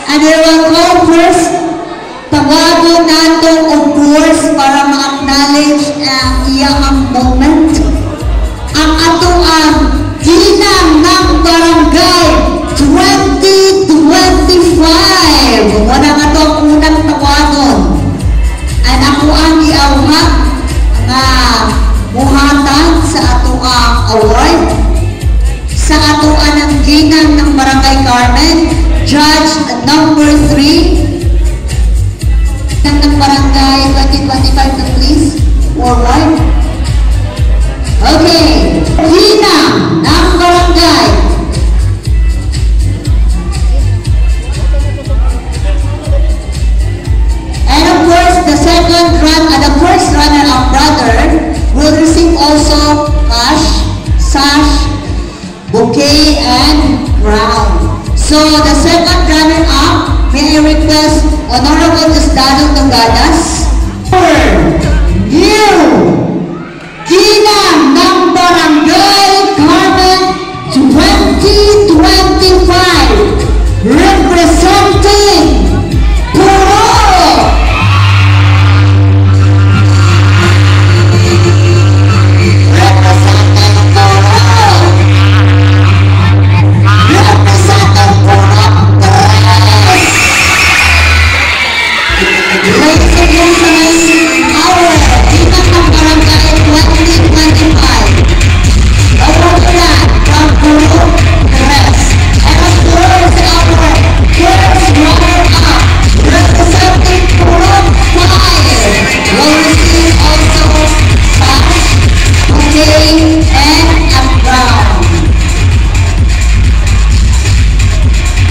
And we will go first, tawagon nato of course para ma-acknowledge ang iyang moment. Ang ato ang ginang ng barangay 2025. Wala nga ito ang unang tawagon. And ako ang iawhag na muhatan sa ato ang award sa ato ang ginang ng Barangay Carmen, Judge number 3 ng Barangay 2025 na please, forward. Okay, ginang ng Barangay. And of course, the first runner-up brother will receive also cash, sash, bouquet, and crown. So the second runner-up, may I request Honorable Estado Tungadas, new ginang ng Barangay Carmen 2025, representing Puro.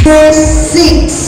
Number 6.